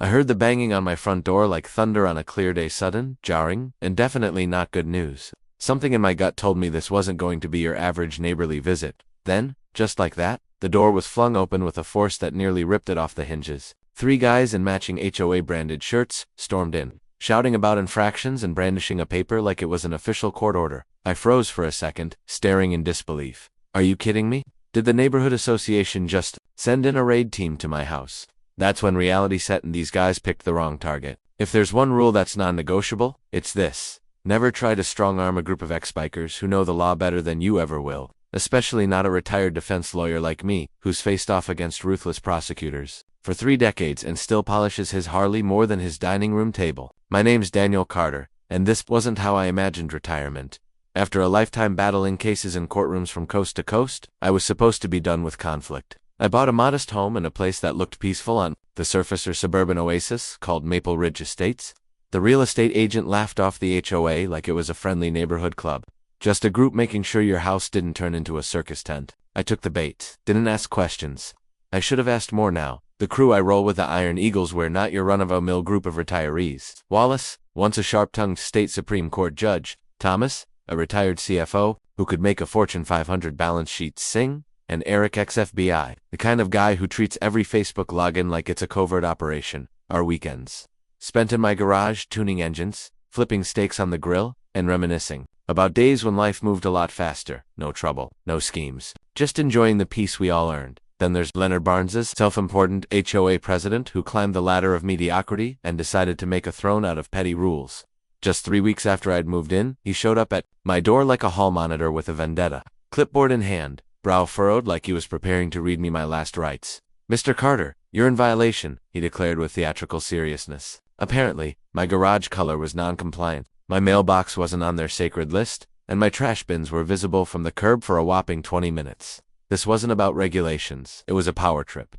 I heard the banging on my front door like thunder on a clear day, sudden, jarring, and definitely not good news. Something in my gut told me this wasn't going to be your average neighborly visit. Then, just like that, the door was flung open with a force that nearly ripped it off the hinges. 3 guys in matching HOA-branded shirts stormed in, shouting about infractions and brandishing a paper like it was an official court order. I froze for a second, staring in disbelief. Are you kidding me? Did the neighborhood association just send in a raid team to my house? That's when reality set and these guys picked the wrong target. If there's one rule that's non-negotiable, it's this. Never try to strong-arm a group of ex-bikers who know the law better than you ever will, especially not a retired defense lawyer like me, who's faced off against ruthless prosecutors for 3 decades and still polishes his Harley more than his dining room table. My name's Daniel Carter, and this wasn't how I imagined retirement. After a lifetime battling cases in courtrooms from coast to coast, I was supposed to be done with conflict. I bought a modest home in a place that looked peaceful on the surface, or suburban oasis called Maple Ridge Estates. The real estate agent laughed off the HOA like it was a friendly neighborhood club. Just a group making sure your house didn't turn into a circus tent. I took the bait, didn't ask questions. I should have asked more now. The crew I roll with, the Iron Eagles, were not your run-of-the-mill group of retirees. Wallace, once a sharp-tongued state Supreme Court judge. Thomas, a retired CFO who could make a Fortune 500 balance sheet sing. And Eric, ex-FBI, the kind of guy who treats every Facebook login like it's a covert operation. Our weekends spent in my garage, tuning engines, flipping steaks on the grill, and reminiscing about days when life moved a lot faster. No trouble, no schemes, just enjoying the peace we all earned. Then there's Leonard Barnes's self-important HOA president who climbed the ladder of mediocrity and decided to make a throne out of petty rules. Just 3 weeks after I'd moved in, he showed up at my door like a hall monitor with a vendetta, clipboard in hand, brow furrowed like he was preparing to read me my last rites. Mr. Carter, you're in violation, he declared with theatrical seriousness. Apparently, my garage color was non-compliant, my mailbox wasn't on their sacred list, and my trash bins were visible from the curb for a whopping 20 minutes. This wasn't about regulations, it was a power trip.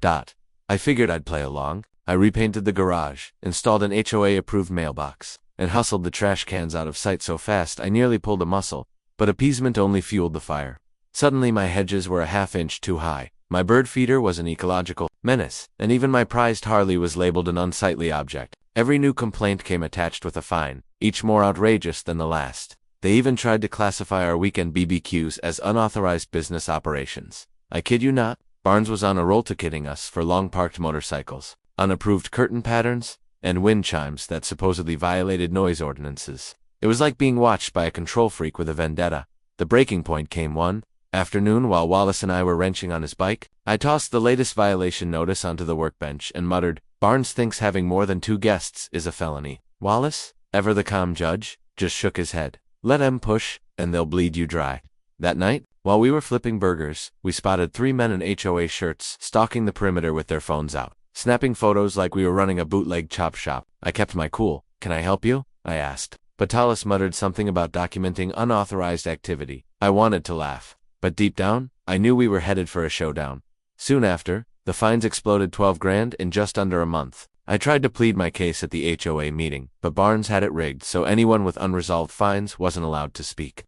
I figured I'd play along. I repainted the garage, installed an HOA-approved mailbox, and hustled the trash cans out of sight so fast I nearly pulled a muscle, but appeasement only fueled the fire. Suddenly my hedges were a half-inch too high, my bird feeder was an ecological menace, and even my prized Harley was labeled an unsightly object. Every new complaint came attached with a fine, each more outrageous than the last. They even tried to classify our weekend BBQs as unauthorized business operations. I kid you not, Barnes was on a roll ticketing us for long-parked motorcycles, unapproved curtain patterns, and wind chimes that supposedly violated noise ordinances. It was like being watched by a control freak with a vendetta. The breaking point came one afternoon while Wallace and I were wrenching on his bike. I tossed the latest violation notice onto the workbench and muttered, "Barnes thinks having more than 2 guests is a felony." Wallace, ever the calm judge, just shook his head. Let 'em push, and they'll bleed you dry. That night, while we were flipping burgers, we spotted 3 men in HOA shirts stalking the perimeter with their phones out, snapping photos like we were running a bootleg chop shop. I kept my cool. "Can I help you?" I asked. Batalis muttered something about documenting unauthorized activity. I wanted to laugh, but deep down, I knew we were headed for a showdown. Soon after, the fines exploded. 12 grand in just under a month. I tried to plead my case at the HOA meeting, but Barnes had it rigged so anyone with unresolved fines wasn't allowed to speak.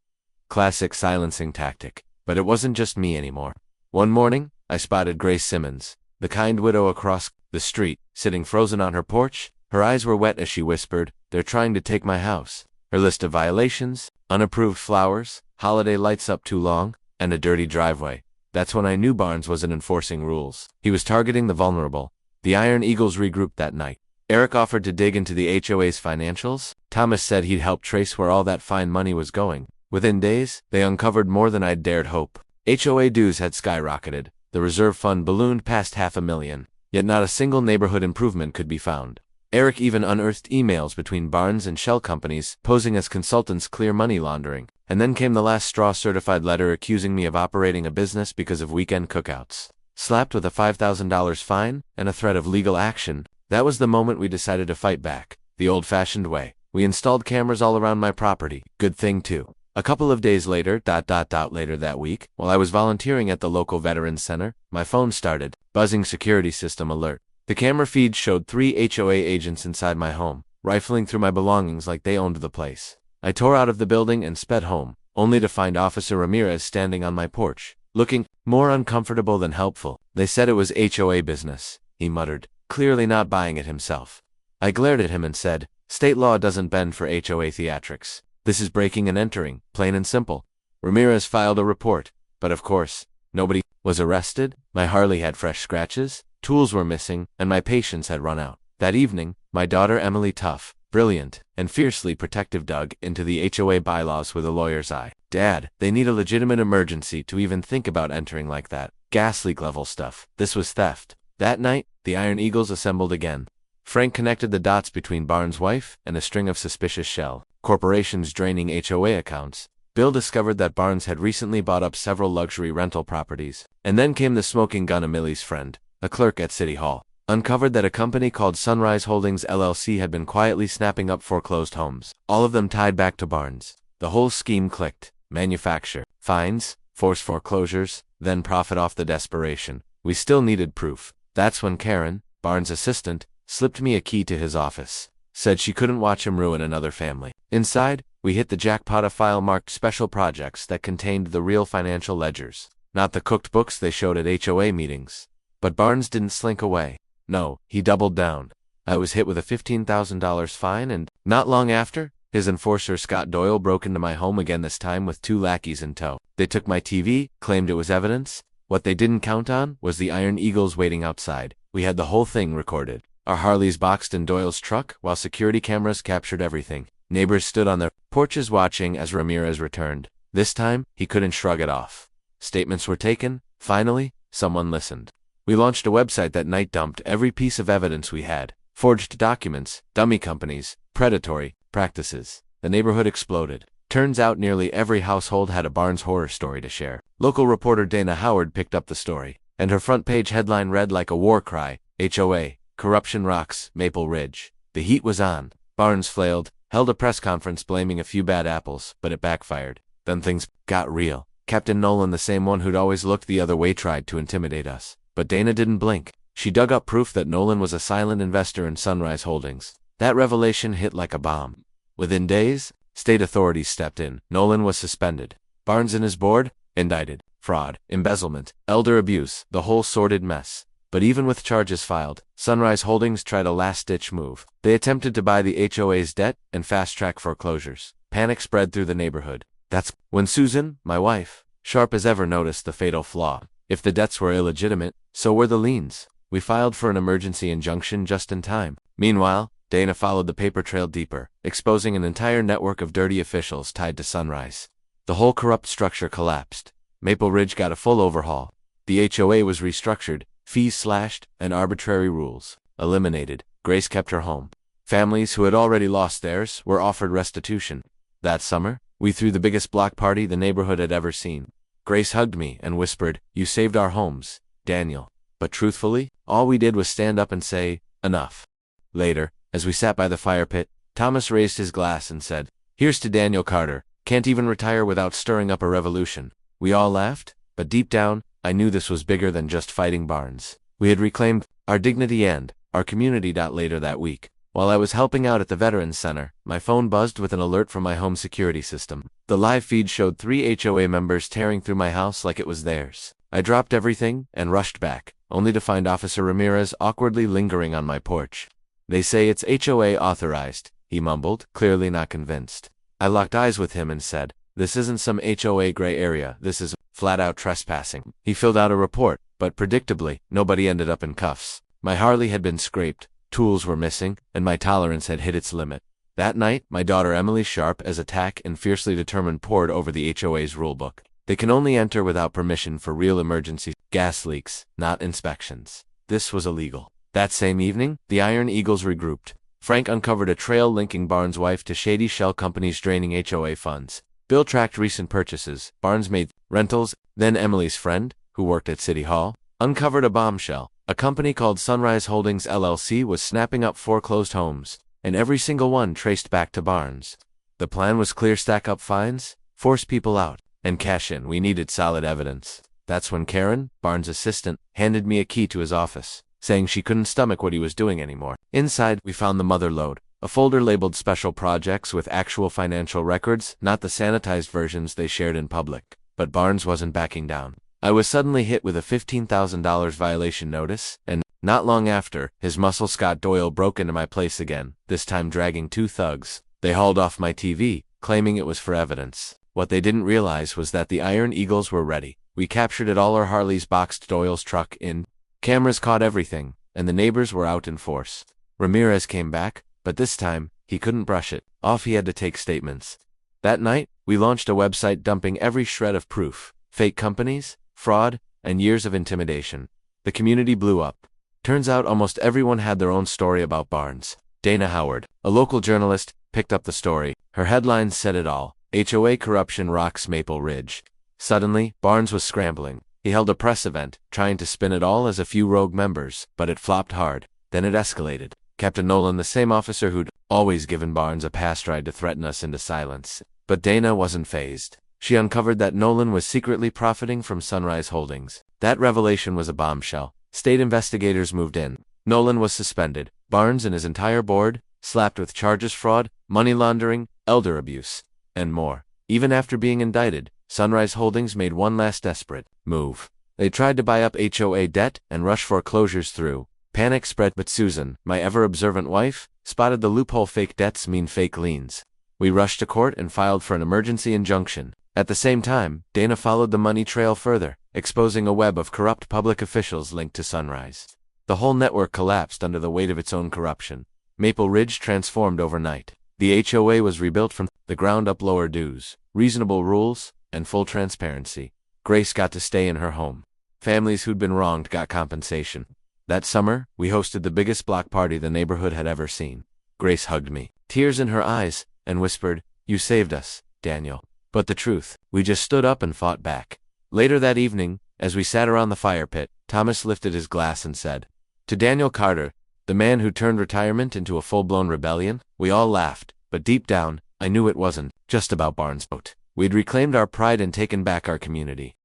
Classic silencing tactic. But it wasn't just me anymore. One morning, I spotted Grace Simmons, the kind widow across the street, sitting frozen on her porch. Her eyes were wet as she whispered, "They're trying to take my house." Her list of violations: unapproved flowers, holiday lights up too long, and a dirty driveway. That's when I knew Barnes wasn't enforcing rules. He was targeting the vulnerable. The Iron Eagles regrouped that night. Eric offered to dig into the HOA's financials. Thomas said he'd help trace where all that fine money was going. Within days, they uncovered more than I'd dared hope. HOA dues had skyrocketed. The reserve fund ballooned past $500,000. Yet not a single neighborhood improvement could be found. Eric even unearthed emails between Barnes and shell companies posing as consultants clear money laundering. And then came the last straw: certified letter accusing me of operating a business because of weekend cookouts. Slapped with a $5,000 fine and a threat of legal action, that was the moment we decided to fight back, the old-fashioned way. We installed cameras all around my property. Good thing too. A couple of days later, later that week, while I was volunteering at the local Veterans Center, my phone started buzzing. Security system alert. The camera feed showed 3 HOA agents inside my home, rifling through my belongings like they owned the place. I tore out of the building and sped home, only to find Officer Ramirez standing on my porch, looking more uncomfortable than helpful. "They said it was HOA business," he muttered, clearly not buying it himself. I glared at him and said, "State law doesn't bend for HOA theatrics. This is breaking and entering, plain and simple." Ramirez filed a report, but of course, nobody was arrested. My Harley had fresh scratches, tools were missing, and my patience had run out. That evening, my daughter Emily, tough, brilliant, and fiercely protective, dug into the HOA bylaws with a lawyer's eye. "Dad, they need a legitimate emergency to even think about entering like that. Gas leak level stuff. This was theft." That night, the Iron Eagles assembled again. Frank connected the dots between Barnes' wife and a string of suspicious shell corporations draining HOA accounts. Bill discovered that Barnes had recently bought up several luxury rental properties. And then came the smoking gun of Millie's friend, a clerk at City Hall. Uncovered that a company called Sunrise Holdings LLC had been quietly snapping up foreclosed homes, all of them tied back to Barnes. The whole scheme clicked. Manufacture, fines, force foreclosures, then profit off the desperation. We still needed proof. That's when Karen, Barnes' assistant, slipped me a key to his office. Said she couldn't watch him ruin another family. Inside, we hit the jackpot, a file marked special projects that contained the real financial ledgers, not the cooked books they showed at HOA meetings. But Barnes didn't slink away. No, he doubled down. I was hit with a $15,000 fine, and not long after, his enforcer Scott Doyle broke into my home again, this time with 2 lackeys in tow. They took my TV, claimed it was evidence. What they didn't count on was the Iron Eagles waiting outside. We had the whole thing recorded. Our Harleys boxed in Doyle's truck while security cameras captured everything. Neighbors stood on their porches watching as Ramirez returned. This time, he couldn't shrug it off. Statements were taken. Finally, someone listened. We launched a website that night, dumped every piece of evidence we had. Forged documents, dummy companies, predatory practices. The neighborhood exploded. Turns out nearly every household had a Barnes horror story to share. Local reporter Dana Howard picked up the story, and her front page headline read like a war cry: HOA, corruption rocks, Maple Ridge. The heat was on. Barnes flailed, held a press conference blaming a few bad apples, but it backfired. Then things got real. Captain Nolan, the same one who'd always looked the other way, tried to intimidate us. But Dana didn't blink. She dug up proof that Nolan was a silent investor in Sunrise Holdings. That revelation hit like a bomb. Within days, state authorities stepped in. Nolan was suspended. Barnes and his board, indicted. Fraud, embezzlement, elder abuse, the whole sordid mess. But even with charges filed, Sunrise Holdings tried a last-ditch move. They attempted to buy the HOA's debt and fast-track foreclosures. Panic spread through the neighborhood. That's when Susan, my wife, sharp as ever, noticed the fatal flaw. If the debts were illegitimate, so were the liens. We filed for an emergency injunction just in time. Meanwhile, Dana followed the paper trail deeper, exposing an entire network of dirty officials tied to Sunrise. The whole corrupt structure collapsed. Maple Ridge got a full overhaul. The HOA was restructured, fees slashed, and arbitrary rules eliminated. Grace kept her home. Families who had already lost theirs were offered restitution. That summer, we threw the biggest block party the neighborhood had ever seen. Grace hugged me and whispered, "You saved our homes, Daniel." But truthfully, all we did was stand up and say, "Enough." Later, as we sat by the fire pit, Thomas raised his glass and said, "Here's to Daniel Carter. Can't even retire without stirring up a revolution." We all laughed, but deep down, I knew this was bigger than just fighting Barnes. We had reclaimed our dignity and our community. Later that week, while I was helping out at the Veterans Center, my phone buzzed with an alert from my home security system. The live feed showed 3 HOA members tearing through my house like it was theirs. I dropped everything and rushed back, only to find Officer Ramirez awkwardly lingering on my porch. "They say it's HOA authorized," he mumbled, clearly not convinced. I locked eyes with him and said, "This isn't some HOA gray area, this is flat-out trespassing." He filled out a report, but predictably, nobody ended up in cuffs. My Harley had been scraped, tools were missing, and my tolerance had hit its limit. That night, my daughter Emily, sharp as a tack and fiercely determined, pored over the HOA's rulebook. They can only enter without permission for real emergency gas leaks, not inspections. This was illegal. That same evening, the Iron Eagles regrouped. Frank uncovered a trail linking Barnes' wife to shady shell companies draining HOA funds. Bill tracked recent purchases. Barnes made rentals. Then Emily's friend, who worked at City Hall, uncovered a bombshell. A company called Sunrise Holdings LLC was snapping up foreclosed homes, and every single one traced back to Barnes. The plan was clear: stack up fines, force people out, and cash in. We needed solid evidence. That's when Karen, Barnes' assistant, handed me a key to his office, saying she couldn't stomach what he was doing anymore. Inside, we found the mother lode, a folder labeled Special Projects with actual financial records, not the sanitized versions they shared in public. But Barnes wasn't backing down. I was suddenly hit with a $15,000 violation notice, and Not long after, his muscle Scott Doyle broke into my place again, this time dragging 2 thugs. They hauled off my TV, claiming it was for evidence. What they didn't realize was that the Iron Eagles were ready. We captured it all. Our Harleys boxed Doyle's truck in. Cameras caught everything, and the neighbors were out in force. Ramirez came back, but this time, he couldn't brush it off. He had to take statements. That night, we launched a website dumping every shred of proof: fake companies, fraud, and years of intimidation. The community blew up. Turns out almost everyone had their own story about Barnes. Dana Howard, a local journalist, picked up the story. Her headlines said it all: HOA corruption rocks Maple Ridge. Suddenly, Barnes was scrambling. He held a press event, trying to spin it all as a few rogue members, but it flopped hard. Then it escalated. Captain Nolan, the same officer who'd always given Barnes a pass, tried to threaten us into silence. But Dana wasn't fazed. She uncovered that Nolan was secretly profiting from Sunrise Holdings. That revelation was a bombshell. State investigators moved in. Nolan was suspended. Barnes and his entire board slapped with charges: fraud, money laundering, elder abuse, and more. Even after being indicted, Sunrise Holdings made one last desperate move. They tried to buy up HOA debt and rush foreclosures through. Panic spread, but Susan, my ever-observant wife, spotted the loophole. Fake debts mean fake liens. We rushed to court and filed for an emergency injunction. At the same time, Dana followed the money trail further, exposing a web of corrupt public officials linked to Sunrise. The whole network collapsed under the weight of its own corruption. Maple Ridge transformed overnight. The HOA was rebuilt from the ground up. Lower dues, reasonable rules, and full transparency. Grace got to stay in her home. Families who'd been wronged got compensation. That summer, we hosted the biggest block party the neighborhood had ever seen. Grace hugged me, tears in her eyes, and whispered, "You saved us, Daniel." But the truth, we just stood up and fought back. Later that evening, as we sat around the fire pit, Thomas lifted his glass and said, "To Daniel Carter, the man who turned retirement into a full-blown rebellion." We all laughed, but deep down, I knew it wasn't just about Barnes' boat. We'd reclaimed our pride and taken back our community.